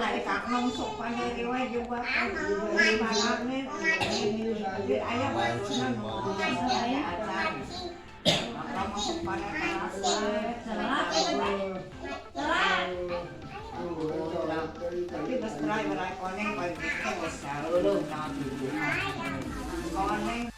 lại các nông sụp qua đây đi qua đi qua đi mà làm nên đi ai á vậy nó nó làm mà sụp qua đây tapi pas try balai koneng pai ke wasa ulun na con neng